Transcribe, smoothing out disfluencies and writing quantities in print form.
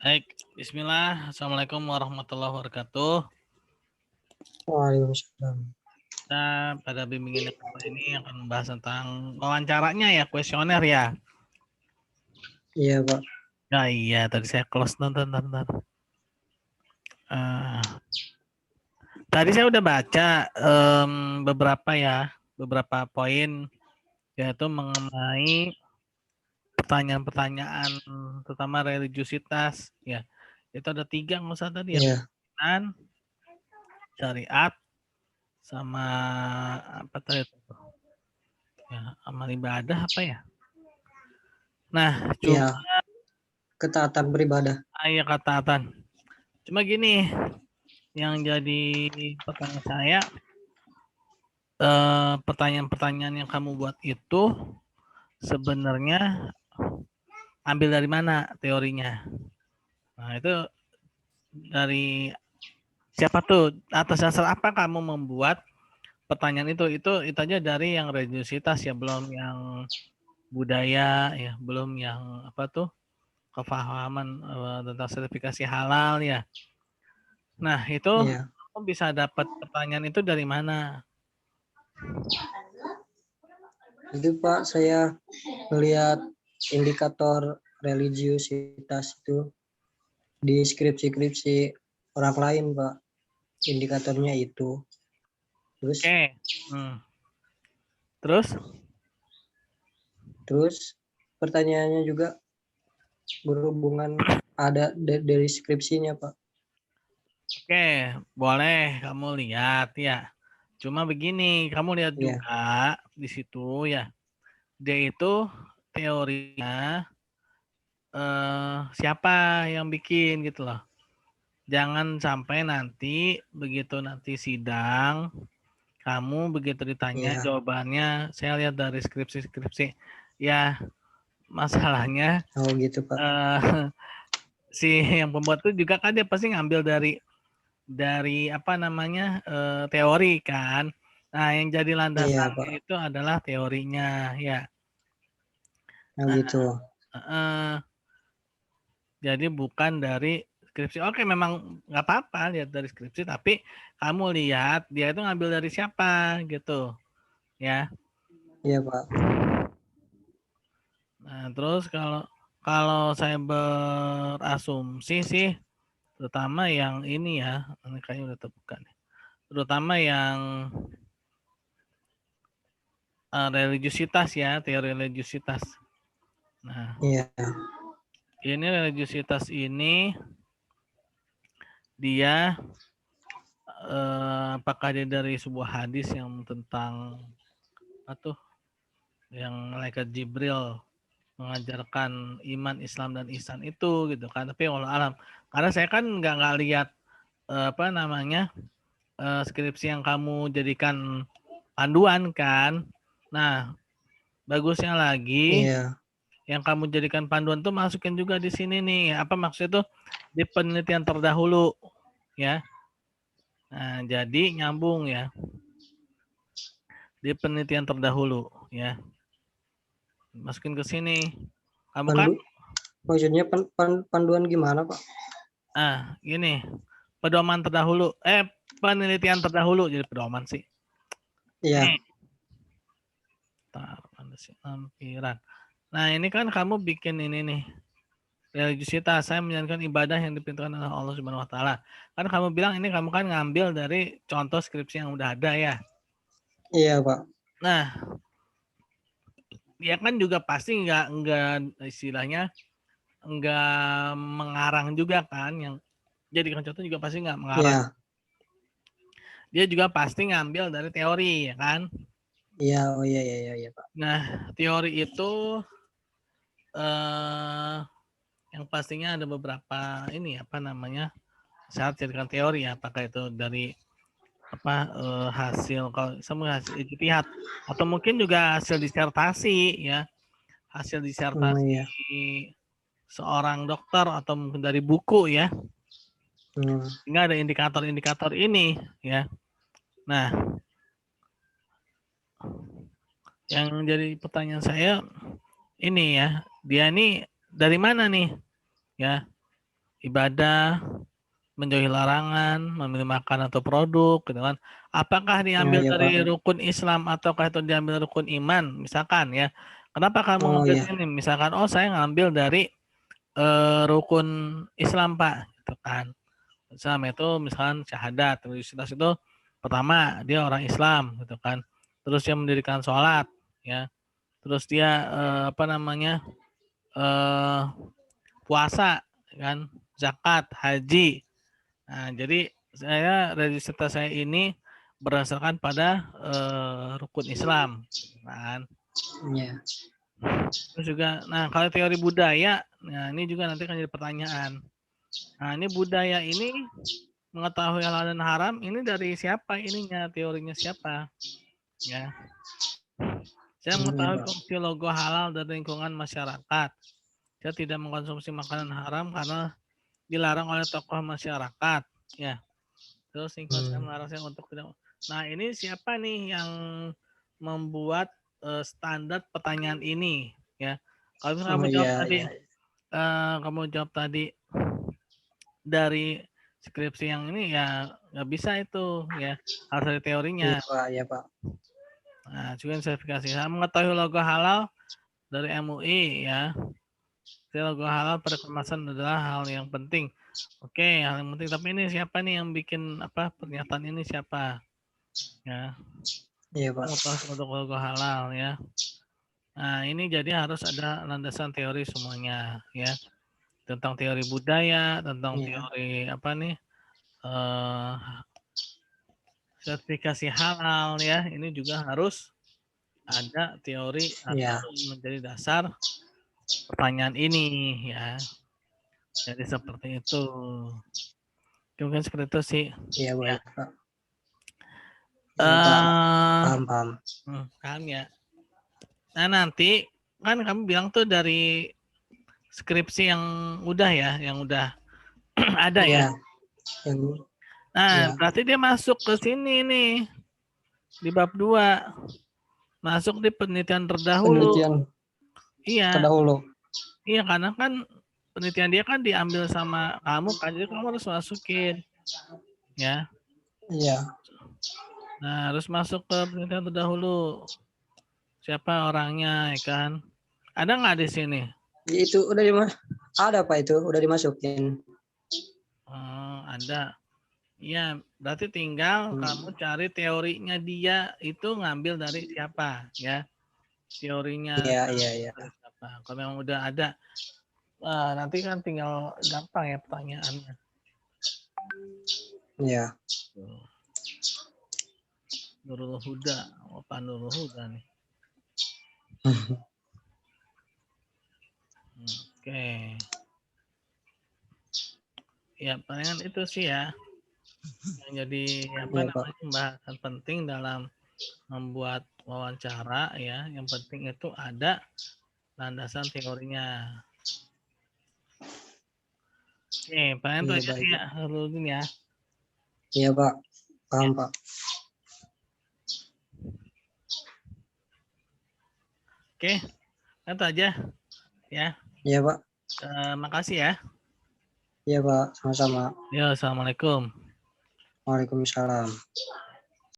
Baik, Bismillah. Assalamualaikum warahmatullahi wabarakatuh. Waalaikumsalam. Kita pada bimbingan yang kedua ini akan membahas tentang wawancaranya ya, kuesioner ya. Iya, Pak. Nah iya, tadi saya close nonton. Tadi saya udah baca beberapa poin yaitu mengenai pertanyaan-pertanyaan terutama religiusitas ya. Itu ada 3 nggak usah tadi ya, Iya. keyakinan, syariat, sama apa tadi itu? Ya, amal ibadah apa ya? Nah, Iya. cuma Ketaatan beribadah. ya ketaatan. Cuma gini, yang jadi pertanyaan saya, pertanyaan-pertanyaan yang kamu buat itu sebenarnya ambil dari mana teorinya? Nah, itu dari siapa tuh? Atas dasar apa kamu membuat pertanyaan itu? Itu aja dari yang religiusitas ya, belum yang budaya ya, belum yang apa tuh? Kefahaman tentang sertifikasi halal ya. Nah, itu Iya. kamu bisa dapat pertanyaan itu dari mana? Itu, Pak, saya melihat indikator religiusitas itu di skripsi-skripsi orang lain, Pak. Indikatornya itu. Terus Oke. Terus? terus pertanyaannya juga berhubungan ada dari skripsinya, Pak. Oke, boleh kamu lihat ya. Cuma begini, kamu lihat Iya. juga di situ ya. Dia itu teorinya siapa yang bikin gitu loh. Jangan sampai nanti begitu nanti sidang, kamu begitu ditanya Iya. jawabannya, saya lihat dari skripsi-skripsi. Ya, masalahnya Oh, gitu, Pak. si yang pembuat itu juga kan dia pasti ngambil dari apa namanya teori kan. Nah, yang jadi Iya, landasannya Pak. itu adalah teorinya ya. Oh, Nah, gitu. jadi bukan dari skripsi. Oke, memang nggak apa-apa lihat dari skripsi, tapi kamu lihat dia itu ngambil dari siapa gitu ya. Iya, Pak. Nah, terus kalau kalau saya berasumsi sih, terutama yang ini ya, ini kayaknya udah terbuka nih. Terutama yang religiusitas ya, teori religiusitas. Nah, Iya. ini religiusitas ini dia apakah dia dari sebuah hadis yang tentang apa tuh yang malaikat Jibril mengajarkan iman, Islam dan ihsan itu gitu kan. Tapi walau alam karena saya kan nggak lihat apa namanya skripsi yang kamu jadikan panduan kan. Nah, bagusnya lagi Iya. yang kamu jadikan panduan tuh masukin juga di sini nih. Apa maksudnya tuh di penelitian terdahulu ya. Nah, jadi nyambung ya. Di penelitian terdahulu ya. Masukin ke sini. Kamu kan Maksudnya panduan gimana, Pak? gini. Pedoman terdahulu penelitian terdahulu jadi pedoman sih. Iya. Nih. Lampiran. Nah, ini kan kamu bikin ini nih. Religiusitas, saya menjalankan ibadah yang diperintahkan oleh Allah Subhanahu wa taala. Kan kamu bilang ini kamu kan ngambil dari contoh skripsi yang udah ada ya. Iya, Pak. Nah, dia kan juga pasti nggak istilahnya nggak mengarang juga kan yang jadi contoh juga pasti nggak mengarang. Iya. Dia juga pasti ngambil dari teori ya kan. Iya, oh iya, iya, iya, iya, Pak. Nah, teori itu yang pastinya ada beberapa ini apa namanya syarat jadikan teori ya, apakah itu dari apa hasil kalau semua hasil ijtihad atau mungkin juga hasil disertasi ya, hasil Oh disertasi iya. seorang dokter atau mungkin dari buku ya. Hmm. Sehingga ada indikator-indikator ini ya. Nah, yang jadi pertanyaan saya ini ya, dia ini dari mana nih ya ibadah, menjauhi larangan, memilih makan atau produk, gitu kan. Apakah diambil iya, dari Pak. rukun Islam ataukah itu diambil rukun iman, misalkan ya. Kenapa kamu Oh, ngambil iya. ini? Misalkan, oh saya ngambil dari rukun Islam Pak, gitu kan. Islam itu misalkan syahadat, religiusitas itu pertama dia orang Islam, gitu kan. Terus dia mendirikan sholat, ya. Terus dia apa namanya puasa, kan, zakat, haji. Nah, jadi saya religiusitas saya ini berdasarkan pada rukun Islam, kan. Iya. Terus juga, nah kalau teori budaya, nah ini juga nanti akan jadi pertanyaan. Nah ini budaya ini mengetahui halal dan haram ini dari siapa ininya, teorinya siapa? Ya, saya Iya, mengetahui Pak. fungsi logo halal dari lingkungan masyarakat. Saya tidak mengkonsumsi makanan haram karena dilarang oleh tokoh masyarakat. Ya, terus lingkungan saya Hmm. melarang saya untuk tidak. Nah ini siapa nih yang membuat standar pertanyaan ini? Ya, kalau misalnya Oh, kamu jawab iya, tadi, iya. dari skripsi yang ini ya nggak bisa itu ya, harus dari teorinya. Iya, Pak. Iya, Pak. Nah, juga sertifikasi. Saya mengetahui logo halal dari MUI ya. Jadi logo halal pada kemasan adalah hal yang penting. Oke, hal yang penting. Tapi ini siapa nih yang bikin apa pernyataan ini siapa? Ya, Iya, Pak. mengetahui untuk logo halal ya. Nah, ini jadi harus ada landasan teori semuanya ya. Tentang teori budaya, tentang Iya. teori apa nih? eh sertifikasi halal ya. Ini juga harus ada teori atau Iya. menjadi dasar pertanyaan ini ya. Jadi seperti itu. Mungkin seperti itu sih. Iya, Ya. baik, Pak. Iya, Pak. Eh, Paham, paham. paham ya. Nah nanti kan kamu bilang tuh dari skripsi yang udah ya, yang udah ada ya. Iya. Yang, iya. Nah berarti dia masuk ke sini nih di bab 2. Masuk di penelitian terdahulu. Penelitian Iya, terdahulu. iya karena kan penelitian dia kan diambil sama kamu kan, jadi kamu harus masukin ya. Iya. Nah harus masuk ke penelitian terdahulu. Siapa orangnya ya kan? Ada nggak di sini? Itu udah ada Pak, itu udah dimasukin. Oh, ada. Iya, berarti tinggal kamu cari teorinya dia itu ngambil dari siapa ya? Teorinya Iya, iya, iya. dari siapa? Kalau memang udah ada, nanti kan tinggal gampang ya pertanyaannya. Iya. Tuh. Nurul Huda, apa Nurul Huda nih? Oke. Ya, palingan itu sih ya yang jadi apa Iya, Pak. namanya pembahasan penting dalam membuat wawancara ya. Yang penting itu ada landasan teorinya. Oke, palingan itu Iya, aja sih baik. ya, Nurul ya. Iya, Pak. Paham, Pak. Oke, itu aja ya. Iya, Pak. Makasih ya. Iya, Pak. Sama-sama. Ya, assalamualaikum. Waalaikumsalam.